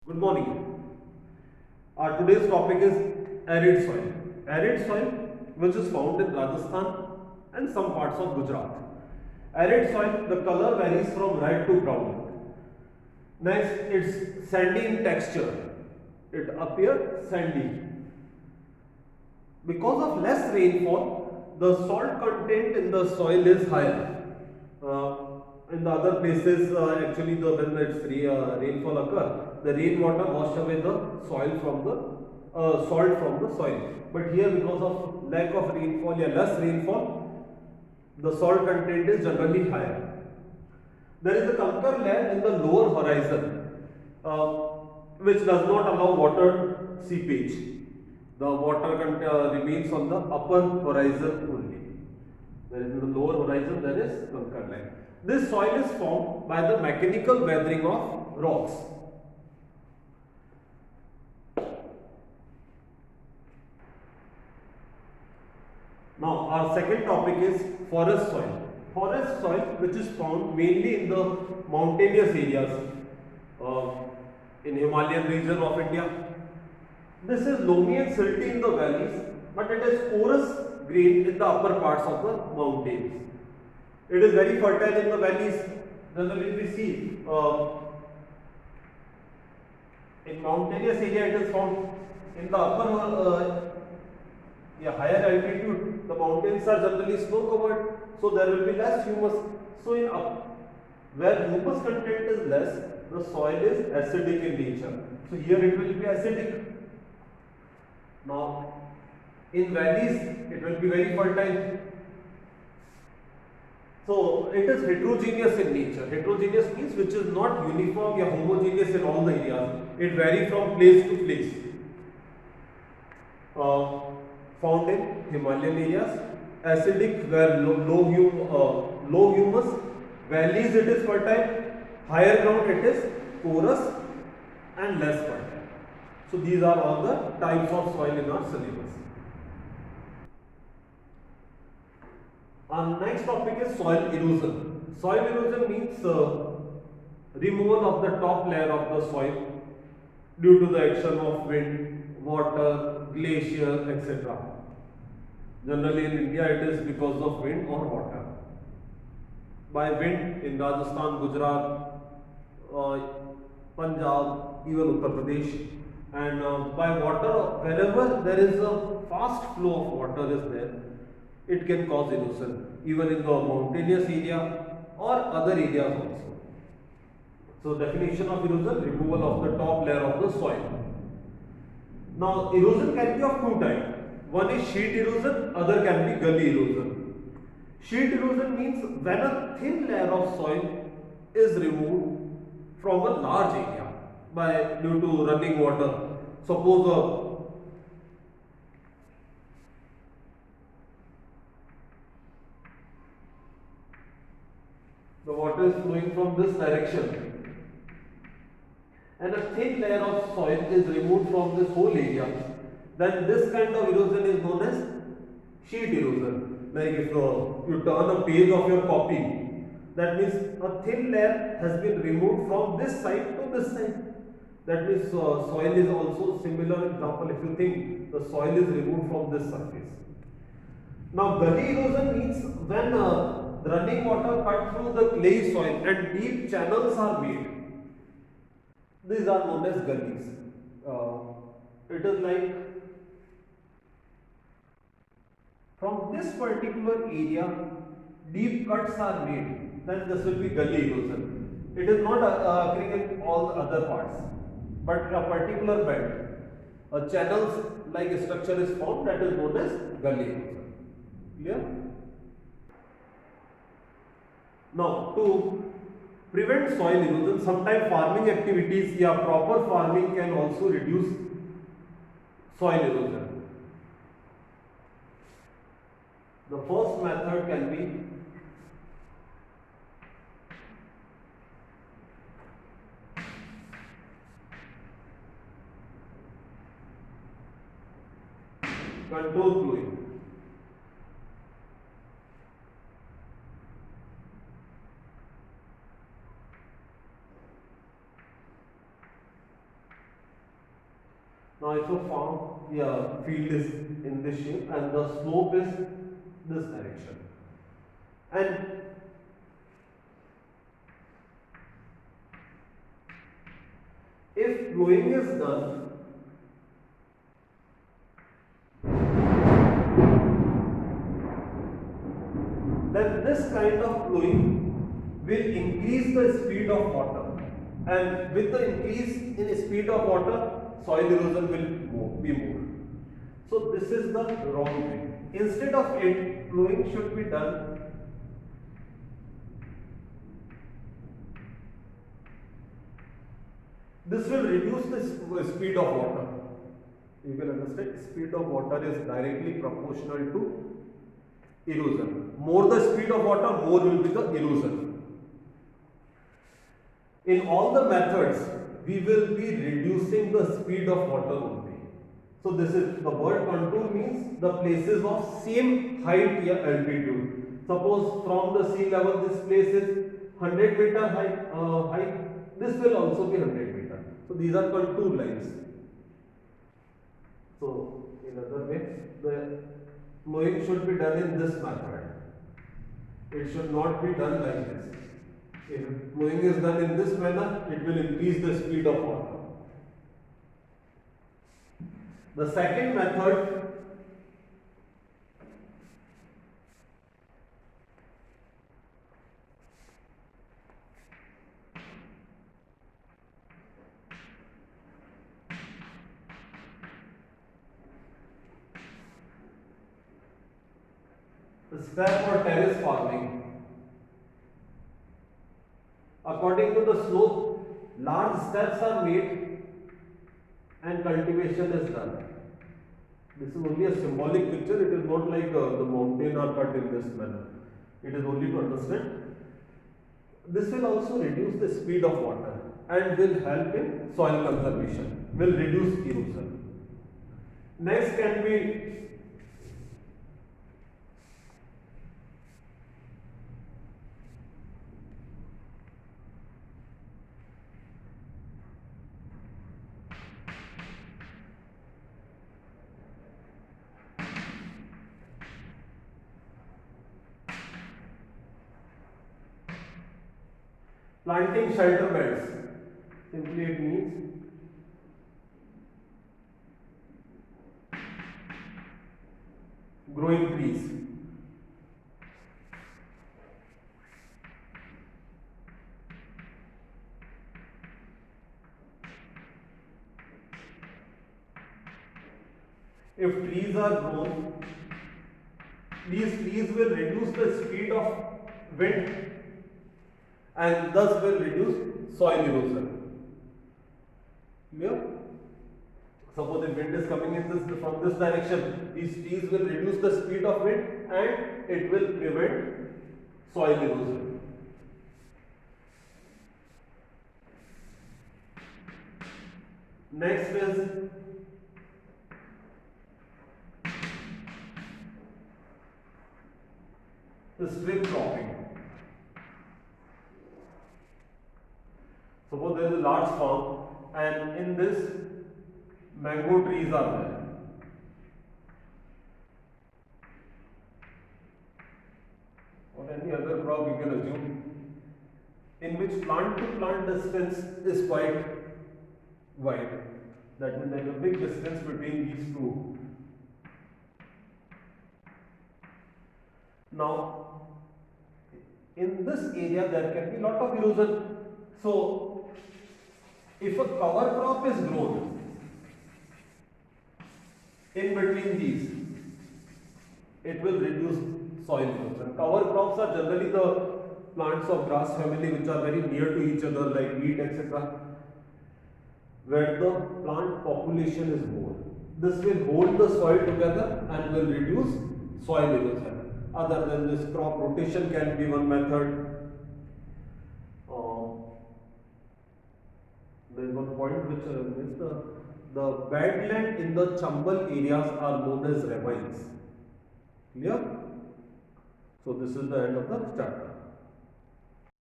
Good morning. Today's topic is arid soil. Arid soil, which is found in Rajasthan and some parts of Gujarat. Arid soil, the color varies from red to brown. Next, it's sandy in texture. It appears sandy. Because of less rainfall, the salt content in the soil is higher. In the other places, actually, when it's rainfall occur, the rainwater wash away the soil from the salt from the soil. But here, because of lack of rainfall, less rainfall, the salt content is generally higher. There is a conker layer in the lower horizon, uh, which does not allow water seepage. The water remains on the upper horizon only. Whereas in the lower horizon there is conker layer. This soil is formed by the mechanical weathering of rocks. Now our second topic is forest soil. Forest soil, which is found mainly in the mountainous areas uh, in Himalayan region of India. This is loamy and silty in the valleys, but it is porous grained in the upper parts of the mountains. It is very fertile in the valleys. Generally, we see in mountainous area it is found in the higher altitude. The mountains are generally snow covered, so there will be less humus. So in where humus content is less, the soil is acidic in nature. So here it will be acidic. Now, in valleys, it will be very fertile. So, it is heterogeneous in nature. Heterogeneous means which is not uniform or homogeneous in all the areas. It varies from place to place. Found in Himalayan areas, acidic where low humus, valleys it is fertile, higher ground it is porous and less fertile. So these are all the types of soil in our syllabus. Our next topic is soil erosion. Soil erosion means removal of the top layer of the soil due to the action of wind, water, glacier, etc. Generally in India it is because of wind or water. By wind in Rajasthan, Gujarat, Punjab, even Uttar Pradesh, and by water, wherever there is a fast flow of water is there, it can cause erosion, even in the mountainous area or other areas also. So definition of erosion, removal of the top layer of the soil. Now erosion can be of two types. One is sheet erosion, other can be gully erosion. Sheet erosion means when a thin layer of soil is removed from a large area due to running water. Suppose the water is flowing from this direction and a thin layer of soil is removed from this whole area, then this kind of erosion is known as sheet erosion. Like if you turn a page of your copy, that means a thin layer has been removed from this side to this side. That means soil is also similar example. If you think the soil is removed from this surface. Now gully erosion means when running water cut through the clay soil and deep channels are made. These are known as gullies. It is like from this particular area deep cuts are made, then this will be gully erosion. It is not occurring in all the other parts, but a particular bed, a channels like a structure is formed, that is known as gully erosion. Clear? Now to prevent soil erosion, sometimes farming activities proper farming can also reduce soil erosion. The first method can be contour ploughing. Now if a farm, yeah, field is in this shape and the slope is this direction, and if plowing is done, then this kind of plowing will increase the speed of water, and with the increase in speed of water, soil erosion will be more. So this is the wrong way. Instead of it, plowing should be done this will reduce the speed of water. You can understand, speed of water is directly proportional to erosion. More the speed of water, more will be the erosion. In all the methods, we will be reducing the speed of water only. So this is the word contour means the places of same height or altitude. Suppose from the sea level this place is 100 meter height, this will also be 100 meter. So these are contour lines. So in other way, the plowing should be done in this method. It should not be done like this. If plowing is done in this manner, it will increase the speed of water. The second method step or terrace farming. According to the slope, large steps are made and cultivation is done. This is only a symbolic picture, it is not like the mountain are cut in this manner. It is only to understand. This will also reduce the speed of water and will help in soil conservation, will reduce erosion. Next can be planting shelter beds. Simply it means growing trees. If trees are grown, these trees will reduce the speed of wind and thus will reduce soil erosion. Clear? Suppose the wind is coming in this from this direction, these trees will reduce the speed of wind and it will prevent soil erosion. Next is the strip cropping. Suppose there is a large farm and in this mango trees are there. Or any other crop you can assume, in which plant to plant distance is quite wide. That means there is a big distance between these two. Now, in this area there can be lot of erosion. So, if a cover crop is grown in between these, it will reduce soil erosion. Cover crops are generally the plants of grass family which are very near to each other, like wheat, etc., where the plant population is more. This will hold the soil together and will reduce soil erosion. Other than this, crop rotation can be one method. There is one point which is the badland in the Chambal areas are known as ravines. Clear? So this is the end of the chapter.